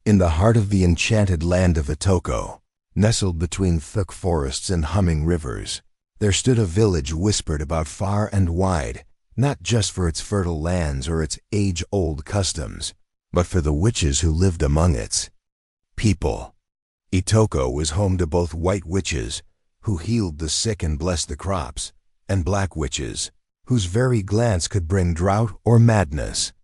In the heart of the enchanted land of Itoko, nestled between thick forests and humming rivers, there stood a village whispered about far and wide, not just for its fertile lands or its age-old customs, but for the witches who lived among its people. Itoko was home to both white witches, who healed the sick and blessed the crops, and black witches, whose very glance could bring drought or madness.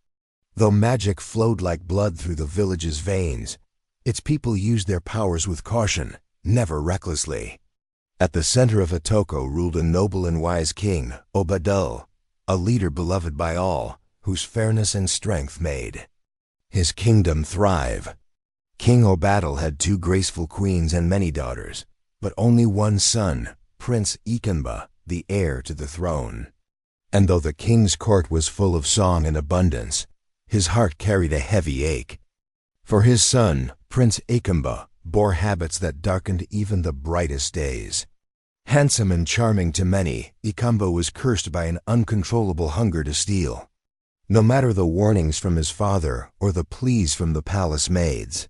Though magic flowed like blood through the village's veins, its people used their powers with caution, never recklessly. At the center of Itoko ruled a noble and wise king, Obadul, a leader beloved by all, whose fairness and strength made his kingdom thrive. King Obadul had 2 graceful queens and many daughters, but only one son, Prince Ikemba, the heir to the throne. And though the king's court was full of song and abundance, his heart carried a heavy ache. For his son, Prince Ikemba, bore habits that darkened even the brightest days. Handsome and charming to many, Ikemba was cursed by an uncontrollable hunger to steal. No matter the warnings from his father or the pleas from the palace maids,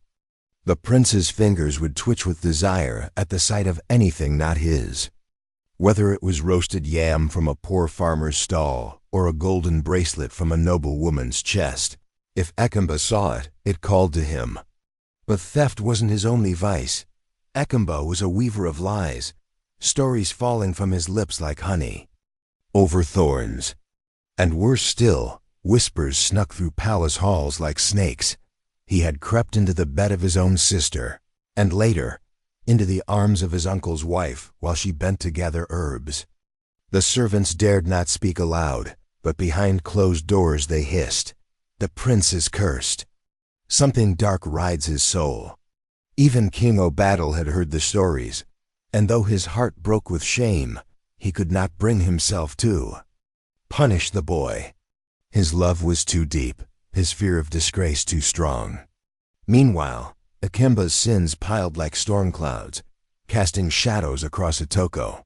the prince's fingers would twitch with desire at the sight of anything not his. Whether it was roasted yam from a poor farmer's stall or a golden bracelet from a noble woman's chest, if Ikemba saw it, it called to him. But theft wasn't his only vice. Ikemba was a weaver of lies, stories falling from his lips like honey over thorns. And worse still, whispers snuck through palace halls like snakes. He had crept into the bed of his own sister, and later, into the arms of his uncle's wife while she bent to gather herbs. The servants dared not speak aloud, but behind closed doors they hissed, "The prince is cursed. Something dark rides his soul." Even King Obadul had heard the stories, and though his heart broke with shame, he could not bring himself to punish the boy. His love was too deep, his fear of disgrace too strong. Meanwhile, Ikemba's sins piled like storm clouds, casting shadows across Itoko.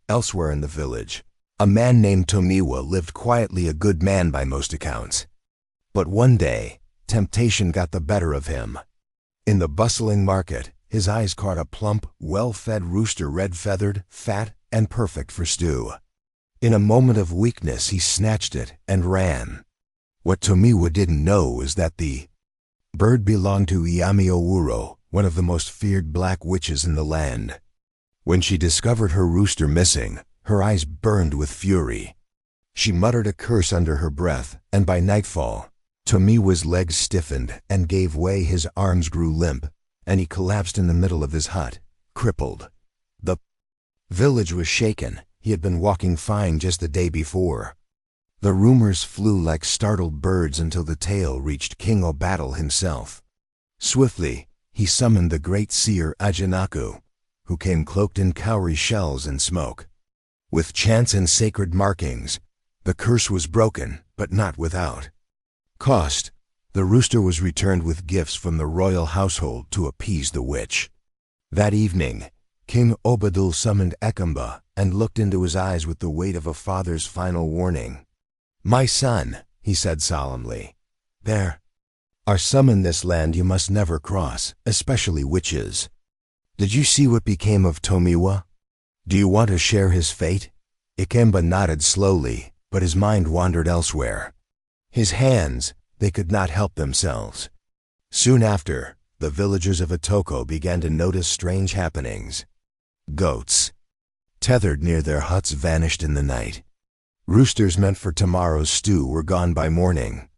Elsewhere in the village, a man named Tomiwa lived quietly, a good man by most accounts. But one day, temptation got the better of him. In the bustling market, his eyes caught a plump, well-fed rooster, red-feathered, fat, and perfect for stew. In a moment of weakness, he snatched it and ran. What Tomiwa didn't know was that the bird belonged to Iyami Owuro, one of the most feared black witches in the land. When she discovered her rooster missing, her eyes burned with fury. She muttered a curse under her breath, and by nightfall, Tomiwa's legs stiffened and gave way, his arms grew limp, and he collapsed in the middle of his hut, crippled. The village was shaken. He had been walking fine just the day before. The rumors flew like startled birds until the tale reached King Obadul himself. Swiftly, he summoned the great seer Ajinaku, who came cloaked in cowrie shells and smoke. With chants and sacred markings, the curse was broken, but not without cost. The rooster was returned with gifts from the royal household to appease the witch. That evening, King Obadul summoned Ikemba and looked into his eyes with the weight of a father's final warning. "My son," he said solemnly, "there are some in this land you must never cross, especially witches. Did you see what became of Tomiwa? Do you want to share his fate?" Ikemba nodded slowly, but his mind wandered elsewhere. His hands, they could not help themselves. Soon after, the villagers of Itoko began to notice strange happenings. Goats, tethered near their huts, vanished in the night. Roosters meant for tomorrow's stew were gone by morning.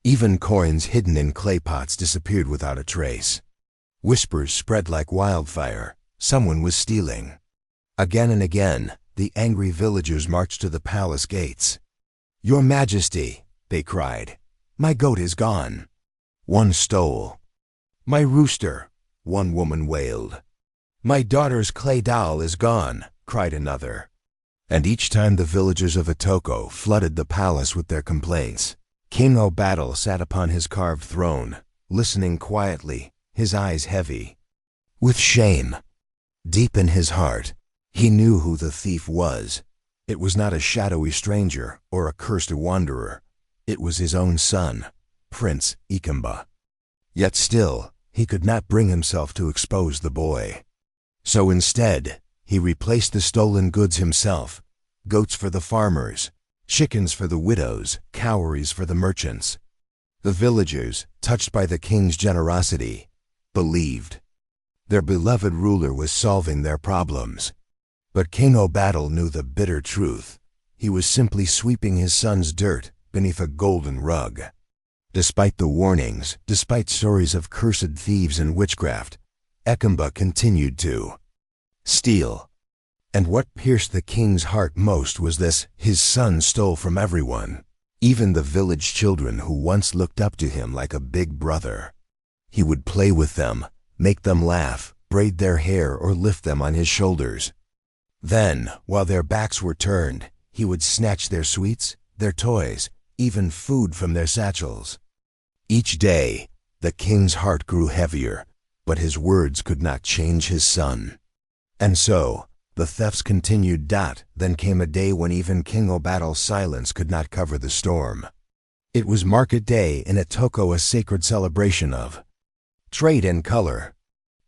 Even coins hidden in clay pots disappeared without a trace. Whispers spread like wildfire. Someone was stealing. Again and again, the angry villagers marched to the palace gates. "Your Majesty," they cried, "my goat is gone." One stole. "My rooster," one woman wailed. "My daughter's clay doll is gone," cried another. And each time the villagers of Itoko flooded the palace with their complaints, King Obadul sat upon his carved throne, listening quietly, his eyes heavy with shame. Deep in his heart, he knew who the thief was. It was not a shadowy stranger or a cursed wanderer. It was his own son, Prince Ikemba. Yet still, he could not bring himself to expose the boy. So instead, he replaced the stolen goods himself: goats for the farmers, chickens for the widows, cowries for the merchants. The villagers, touched by the king's generosity, believed their beloved ruler was solving their problems. But King O'Battle knew the bitter truth. He was simply sweeping his son's dirt beneath a golden rug. Despite the warnings, despite stories of cursed thieves and witchcraft, Ekamba continued to steal. And what pierced the king's heart most was this: his son stole from everyone, even the village children who once looked up to him like a big brother. He would play with them, make them laugh, braid their hair, or lift them on his shoulders. Then, while their backs were turned, he would snatch their sweets, their toys, even food from their satchels. Each day, the king's heart grew heavier, but his words could not change his son. And so, the thefts continued. Then came a day when even King O'Battle's silence could not cover the storm. It was market day in Itoko, a sacred celebration of trade and color.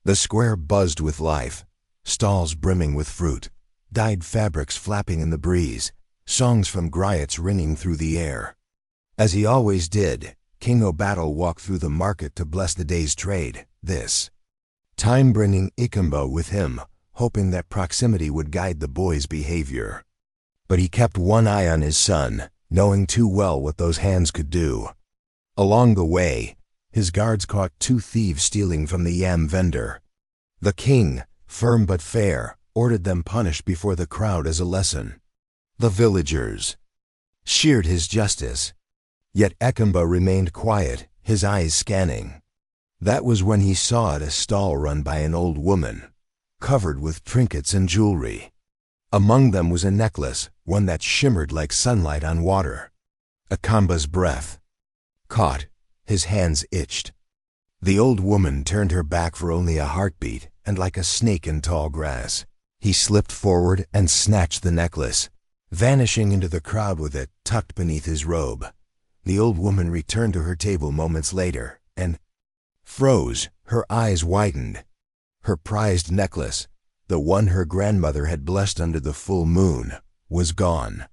The square buzzed with life, stalls brimming with fruit, dyed fabrics flapping in the breeze, songs from griots ringing through the air. As he always did, King O'Battle walked through the market to bless the day's trade, this time bringing Ikemba with him, hoping that proximity would guide the boy's behavior. But he kept one eye on his son, knowing too well what those hands could do. Along the way, his guards caught two thieves stealing from the yam vendor. The king, firm but fair, ordered them punished before the crowd as a lesson. The villagers cheered his justice. Yet Ekamba remained quiet, his eyes scanning. That was when he saw at a stall run by an old woman, covered with trinkets and jewelry. Among them was a necklace, one that shimmered like sunlight on water. Ekamba's breath caught, his hands itched. The old woman turned her back for only a heartbeat, and like a snake in tall grass, he slipped forward and snatched the necklace, vanishing into the crowd with it tucked beneath his robe. The old woman returned to her table moments later and froze, her eyes widened. Her prized necklace, the one her grandmother had blessed under the full moon, was gone.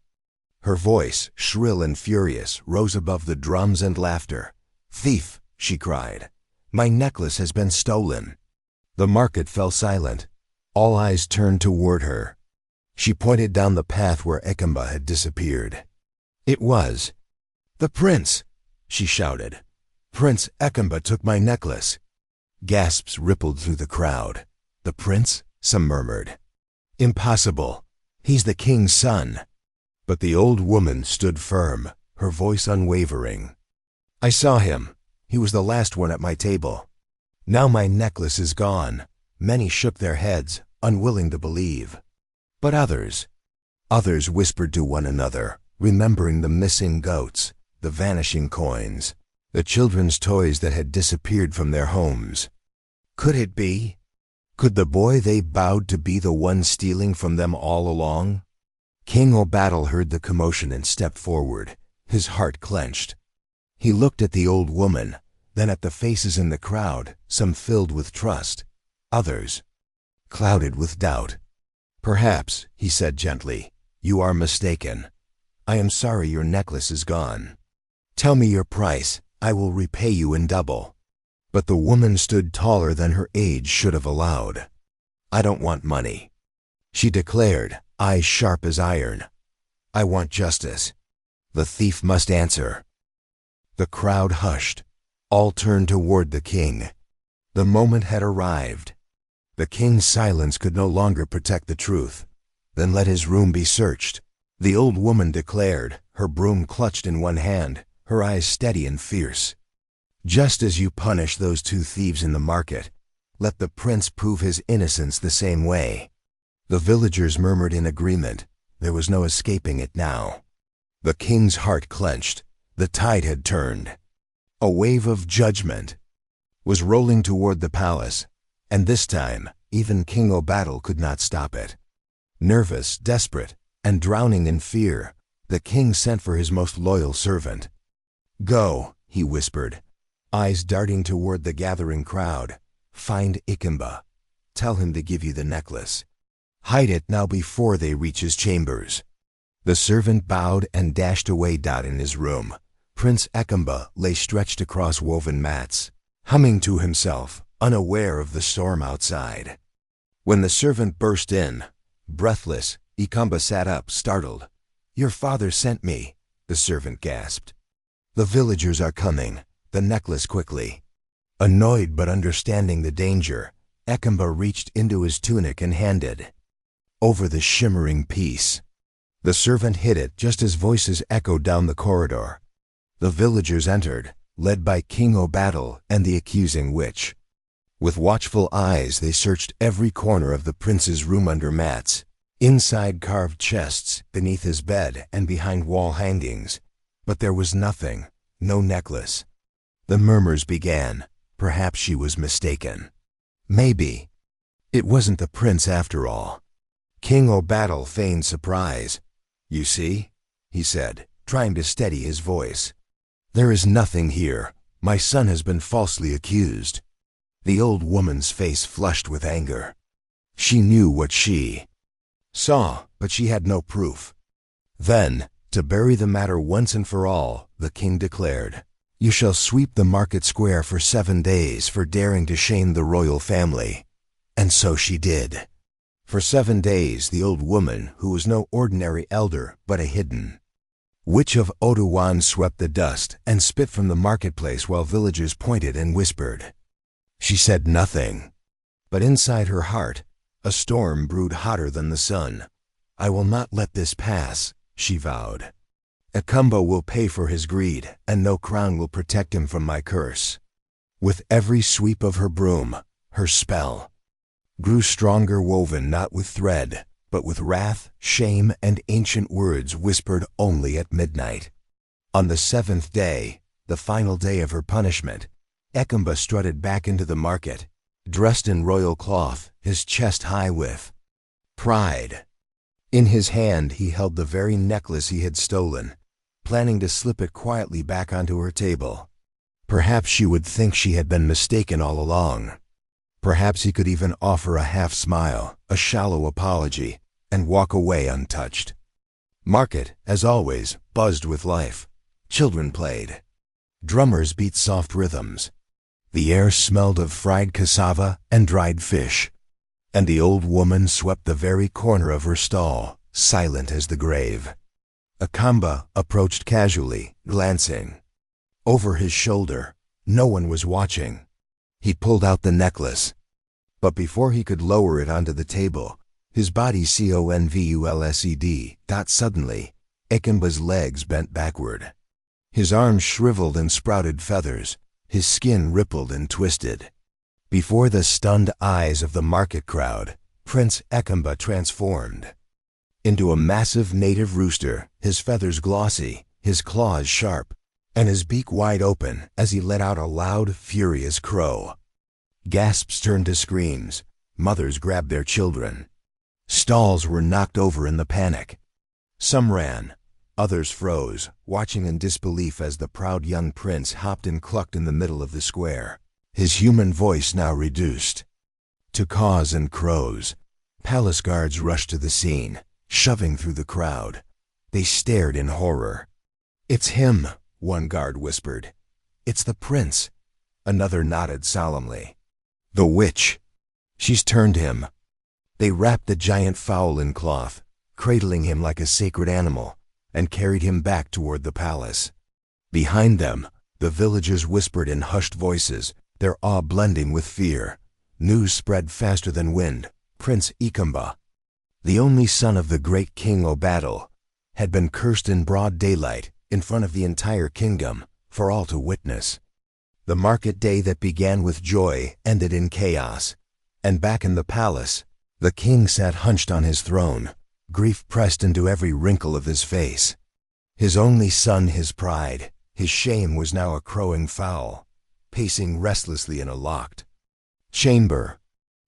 Her voice, shrill and furious, rose above the drums and laughter. "Thief!" she cried. "My necklace has been stolen." The market fell silent. All eyes turned toward her. She pointed down the path where Ekamba had disappeared. "It was the prince!" she shouted. "Prince Ekamba took my necklace." Gasps rippled through the crowd. "The prince?" some murmured. "Impossible. He's the king's son." But the old woman stood firm, her voice unwavering. "I saw him. He was the last one at my table. Now my necklace is gone." Many shook their heads, unwilling to believe. But others whispered to one another, remembering the missing goats, the vanishing coins, the children's toys that had disappeared from their homes. Could it be? Could the boy they bowed to be the one stealing from them all along? King O'Battle heard the commotion and stepped forward, his heart clenched. He looked at the old woman, then at the faces in the crowd, some filled with trust, others clouded with doubt. "Perhaps," he said gently, "you are mistaken. I am sorry your necklace is gone. Tell me your price, I will repay you in double." But the woman stood taller than her age should have allowed. "I don't want money," she declared, eyes sharp as iron. "I want justice. The thief must answer." The crowd hushed. All turned toward the king. The moment had arrived. The king's silence could no longer protect the truth. "Then let his room be searched," the old woman declared, her broom clutched in one hand, her eyes steady and fierce. "Just as you punish those two thieves in the market, let the prince prove his innocence the same way." The villagers murmured in agreement. There was no escaping it now. The king's heart clenched. The tide had turned. A wave of judgment was rolling toward the palace, and this time, even King O'Battle could not stop it. Nervous, desperate, and drowning in fear, the king sent for his most loyal servant. "Go," he whispered. eyes darting toward the gathering crowd. "Find Ikemba. Tell him to give you the necklace. Hide it now before they reach his chambers." The servant bowed and dashed away. In his room, Prince Ikemba lay stretched across woven mats, humming to himself, unaware of the storm outside. When the servant burst in, breathless, Ikemba sat up, startled. "Your father sent me," the servant gasped. "The villagers are coming. The necklace quickly." Annoyed but understanding the danger, Ikemba reached into his tunic and handed over the shimmering piece. The servant hid it just as voices echoed down the corridor. The villagers entered, led by King O'Battle and the accusing witch. With watchful eyes they searched every corner of the prince's room, under mats, inside carved chests, beneath his bed, and behind wall hangings. But there was nothing, no necklace. The murmurs began. Perhaps she was mistaken. Maybe it wasn't the prince after all. King O'Battle feigned surprise. "You see," he said, trying to steady his voice. "There is nothing here. My son has been falsely accused." The old woman's face flushed with anger. She knew what she saw, but she had no proof. Then, to bury the matter once and for all, the king declared, "You shall sweep the market square for 7 days for daring to shame the royal family." And so she did. For 7 days the old woman, who was no ordinary elder but a hidden witch of Otuwan, swept the dust and spit from the marketplace while villagers pointed and whispered. She said nothing, but inside her heart a storm brewed hotter than the sun. "I will not let this pass," she vowed. "Ikemba will pay for his greed, and no crown will protect him from my curse." With every sweep of her broom, her spell grew stronger, woven not with thread, but with wrath, shame, and ancient words whispered only at midnight. On the 7th day, the final day of her punishment, Ikemba strutted back into the market, dressed in royal cloth, his chest high with pride. In his hand he held the very necklace he had stolen, planning to slip it quietly back onto her table. Perhaps she would think she had been mistaken all along. Perhaps he could even offer a half smile, a shallow apology, and walk away untouched. Market, as always, buzzed with life. Children played. Drummers beat soft rhythms. The air smelled of fried cassava and dried fish. And the old woman swept the very corner of her stall, silent as the grave. Ikemba approached casually, glancing over his shoulder. No one was watching. He pulled out the necklace. But before he could lower it onto the table, his body convulsed. Suddenly, Ikemba's legs bent backward. His arms shriveled and sprouted feathers. His skin rippled and twisted. Before the stunned eyes of the market crowd, Prince Ikemba transformed into a massive native rooster, his feathers glossy, his claws sharp, and his beak wide open as he let out a loud, furious crow. Gasps turned to screams. Mothers grabbed their children. Stalls were knocked over in the panic. Some ran. Others froze, watching in disbelief as the proud young prince hopped and clucked in the middle of the square, his human voice now reduced to caws and crows. Palace guards rushed to the scene, shoving through the crowd. They stared in horror. "It's him," one guard whispered. "It's the prince." Another nodded solemnly. "The witch. She's turned him." They wrapped the giant fowl in cloth, cradling him like a sacred animal, and carried him back toward the palace. Behind them, the villagers whispered in hushed voices, their awe blending with fear. News spread faster than wind. Prince Ikemba, the only son of the great King O'Battle, had been cursed in broad daylight, in front of the entire kingdom, for all to witness. The market day that began with joy ended in chaos. And back in the palace, the king sat hunched on his throne, grief pressed into every wrinkle of his face. His only son, his pride, his shame was now a crowing fowl, pacing restlessly in a locked chamber.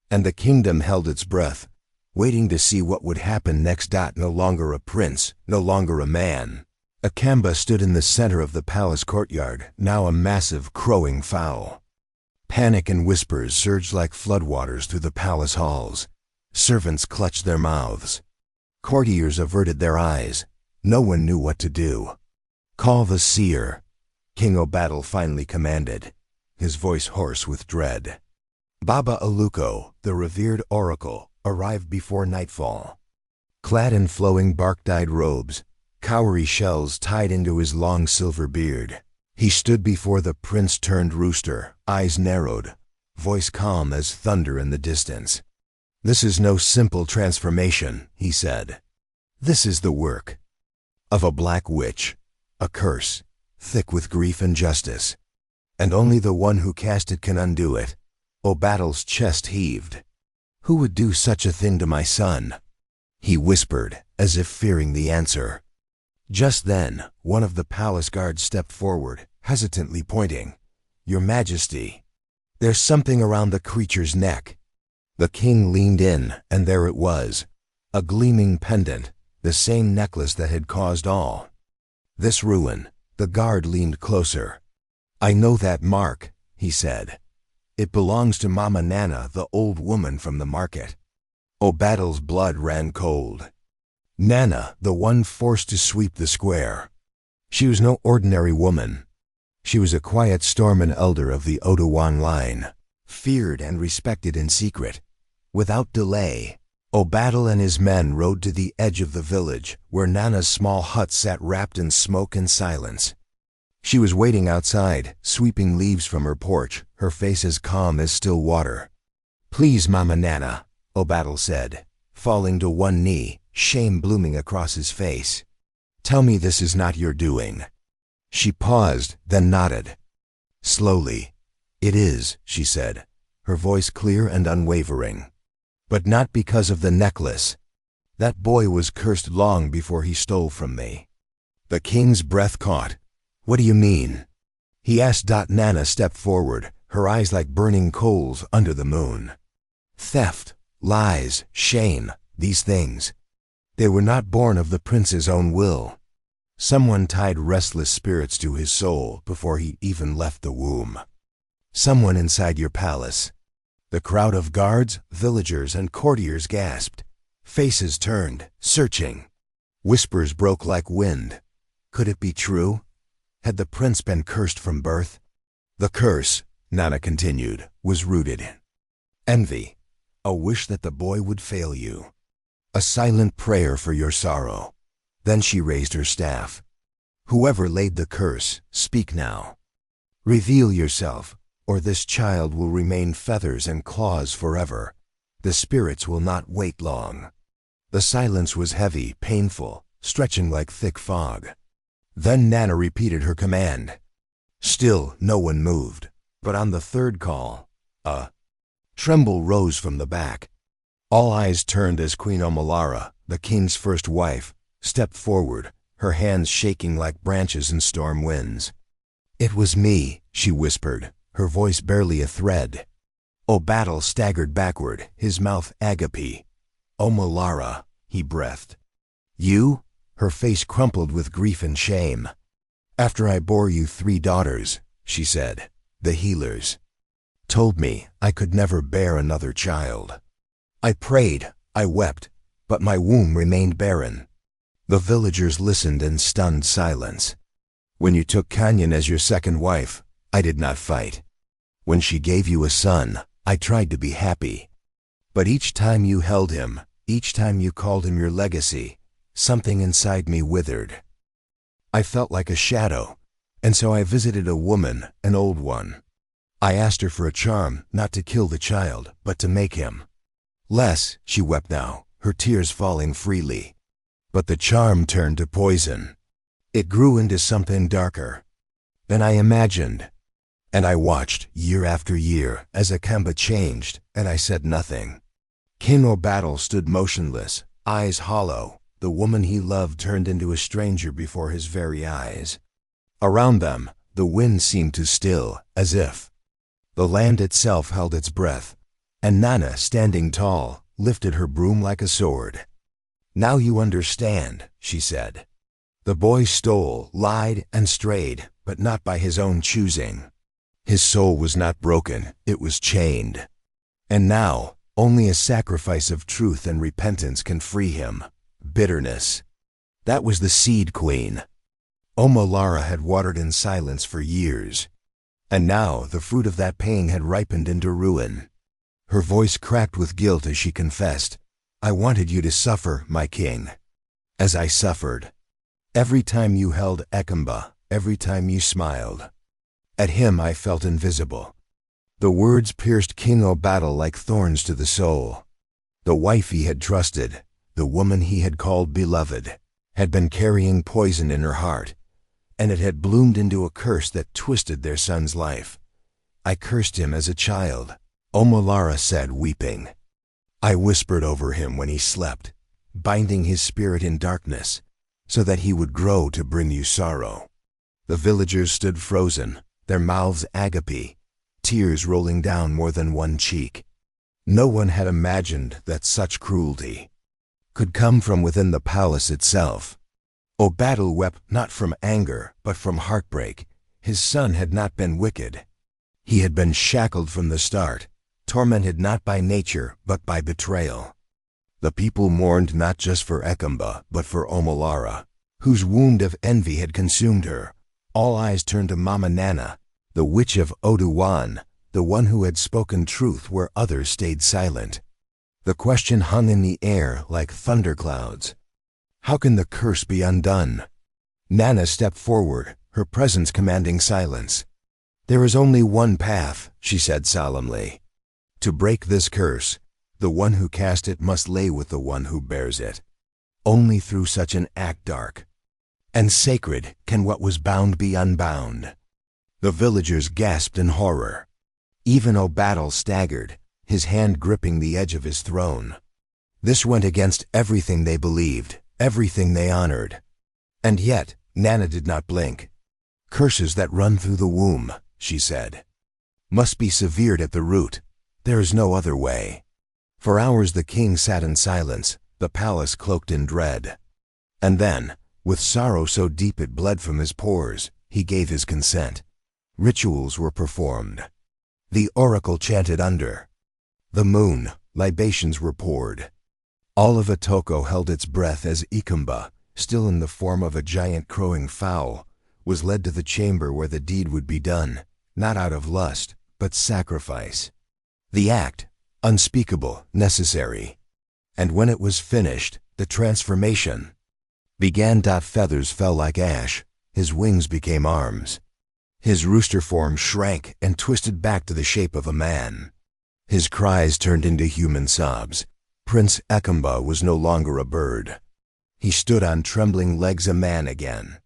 And the kingdom held its breath, waiting to see what would happen next. No longer a prince, no longer a man, Akamba stood in the center of the palace courtyard, now a massive crowing fowl. Panic and whispers surged like floodwaters through the palace halls. Servants clutched their mouths. Courtiers averted their eyes. No one knew what to do. "Call the seer," King Obattle finally commanded, his voice hoarse with dread. Baba Aluko, the revered oracle, arrived before nightfall. Clad in flowing bark-dyed robes, cowrie shells tied into his long silver beard, he stood before the prince-turned-rooster, eyes narrowed, voice calm as thunder in the distance. "This is no simple transformation," he said. "This is the work of a black witch, a curse, thick with grief and justice. And only the one who cast it can undo it." Obattle's chest heaved. "Who would do such a thing to my son?" he whispered, as if fearing the answer. Just then, one of the palace guards stepped forward, hesitantly pointing. "Your Majesty." "There's something around the creature's neck." The king leaned in, and there it was, a gleaming pendant, the same necklace that had caused all this ruin. The guard leaned closer. "I know that mark," he said. "It belongs to Mama Nana, the old woman from the market." Obattle's blood ran cold. Nana, the one forced to sweep the square. She was no ordinary woman. She was a quiet Storman elder of the Odawan line, feared and respected in secret. Without delay, Obattle and his men rode to the edge of the village, where Nana's small hut sat wrapped in smoke and silence. She was waiting outside, sweeping leaves from her porch, her face as calm as still water. "Please, Mama Nana," Obattle said, falling to one knee, shame blooming across his face. "Tell me this is not your doing." She paused, then nodded. Slowly, "It is," she said, her voice clear and unwavering. "But not because of the necklace. That boy was cursed long before he stole from me." The king's breath caught. "What do you mean?" he asked. Nana stepped forward, her eyes like burning coals under the moon. "Theft, lies, shame, these things. They were not born of the prince's own will. Someone tied restless spirits to his soul before he even left the womb. Someone inside your palace." The crowd of guards, villagers, and courtiers gasped. Faces turned, searching. Whispers broke like wind. Could it be true? Had the prince been cursed from birth? "The curse," Nana continued, "was rooted in envy, a wish that the boy would fail you, a silent prayer for your sorrow." Then she raised her staff. "Whoever laid the curse, speak now. Reveal yourself, or this child will remain feathers and claws forever. The spirits will not wait long." The silence was heavy, painful, stretching like thick fog. Then Nana repeated her command. Still no one moved, but on the third call, a tremble rose from the back. All eyes turned as Queen Omalara, the king's first wife, stepped forward, her hands shaking like branches in storm winds. "It was me," she whispered, her voice barely a thread. Obattle staggered backward, his mouth agape. "Omalara," he breathed. "You?" Her face crumpled with grief and shame. "After I bore you 3 daughters," she said, "the healers told me I could never bear another child. I prayed, I wept, but my womb remained barren." The villagers listened in stunned silence. "When you took Kanyan as your second wife, I did not fight. When she gave you a son, I tried to be happy. But each time you held him, each time you called him your legacy, something inside me withered. I felt like a shadow, and so I visited a woman, an old one. I asked her for a charm, not to kill the child, but to make him less." She wept now, her tears falling freely. "But the charm turned to poison. It grew into something darker. Then I imagined, and I watched year after year as Akamba changed, and I said nothing." King Obattle stood motionless, eyes hollow. The woman he loved turned into a stranger before his very eyes. Around them, the wind seemed to still, as if the land itself held its breath, and Nana, standing tall, lifted her broom like a sword. "Now you understand," she said. The boy stole, lied, and strayed, but not by his own choosing. His soul was not broken, it was chained. And now, only a sacrifice of truth and repentance can free him. Bitterness. That was the seed queen. Omolara had watered in silence for years. And now the fruit of that pain had ripened into ruin. Her voice cracked with guilt as she confessed, "I wanted you to suffer, my king. As I suffered. Every time you held Ekamba, every time you smiled. At him I felt invisible." The words pierced King Obattle like thorns to the soul. The wife he had trusted, the woman he had called beloved, had been carrying poison in her heart, and it had bloomed into a curse that twisted their son's life. "I cursed him as a child," Omolara said, weeping. "I whispered over him when he slept, binding his spirit in darkness, so that he would grow to bring you sorrow." The villagers stood frozen, their mouths agape, tears rolling down more than one cheek. No one had imagined that such cruelty could come from within the palace itself. Obattle wept not from anger, but from heartbreak. His son had not been wicked. He had been shackled from the start, tormented not by nature, but by betrayal. The people mourned not just for Ekamba, but for Omolara, whose wound of envy had consumed her. All eyes turned to Mama Nana, the witch of Oduwan, the one who had spoken truth where others stayed silent. The question hung in the air like thunderclouds. How can the curse be undone? Nana stepped forward, her presence commanding silence. "There is only one path," she said solemnly. "To break this curse, the one who cast it must lay with the one who bears it. Only through such an act dark and sacred can what was bound be unbound." The villagers gasped in horror. Even Obattle staggered, his hand gripping the edge of his throne. This went against everything they believed, everything they honored. And yet, Nana did not blink. "Curses that run through the womb," she said, "must be severed at the root. There is no other way." For hours the king sat in silence, the palace cloaked in dread. And then, with sorrow so deep it bled from his pores, he gave his consent. Rituals were performed. The oracle chanted under the moon, libations were poured. All of Itoko held its breath as Ikamba, still in the form of a giant crowing fowl, was led to the chamber where the deed would be done, not out of lust, but sacrifice. The act, unspeakable, necessary. And when it was finished, the transformation began. Feathers fell like ash, his wings became arms. His rooster form shrank and twisted back to the shape of a man. His cries turned into human sobs. Prince Ekamba was no longer a bird. He stood on trembling legs, a man again.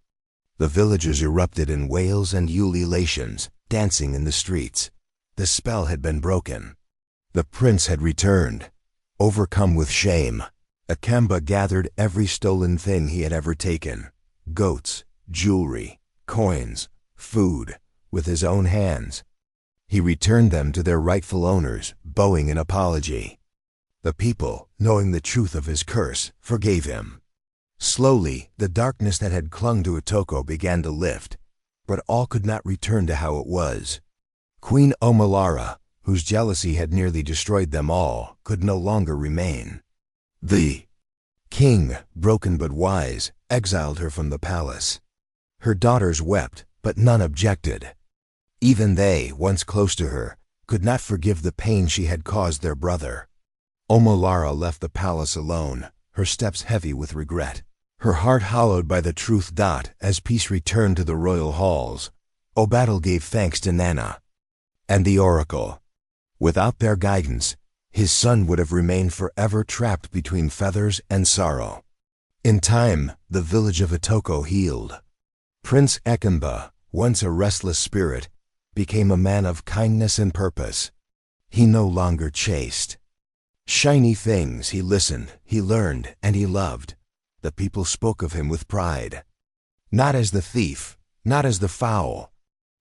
The villagers erupted in wails and ululations, dancing in the streets. The spell had been broken. The prince had returned. Overcome with shame, Ekamba gathered every stolen thing he had ever taken: goats, jewelry, coins, food, with his own hands. He returned them to their rightful owners, bowing in apology. The people, knowing the truth of his curse, forgave him. Slowly, the darkness that had clung to Itoko began to lift, but all could not return to how it was. Queen Omolara, whose jealousy had nearly destroyed them all, could no longer remain. The king, broken but wise, exiled her from the palace. Her daughters wept, but none objected. Even they, once close to her, could not forgive the pain she had caused their brother. Omolara left the palace alone, her steps heavy with regret, her heart hollowed by the truth. As peace returned to the royal halls, Obattle gave thanks to Nana and the oracle. Without their guidance, his son would have remained forever trapped between feathers and sorrow. In time, the village of Itoko healed. Prince Ekamba, once a restless spirit, became a man of kindness and purpose. He no longer chased shiny things. He listened, he learned, and he loved. The people spoke of him with pride. Not as the thief, not as the foul,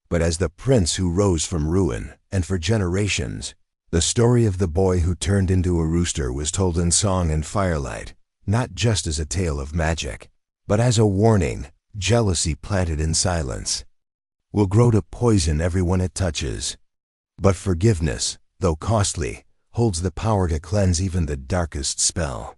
but as the prince who rose from ruin. And for generations, the story of the boy who turned into a rooster was told in song and firelight, not just as a tale of magic, but as a warning, Jealousy planted in silence will grow to poison everyone it touches. But forgiveness, though costly, holds the power to cleanse even the darkest spell.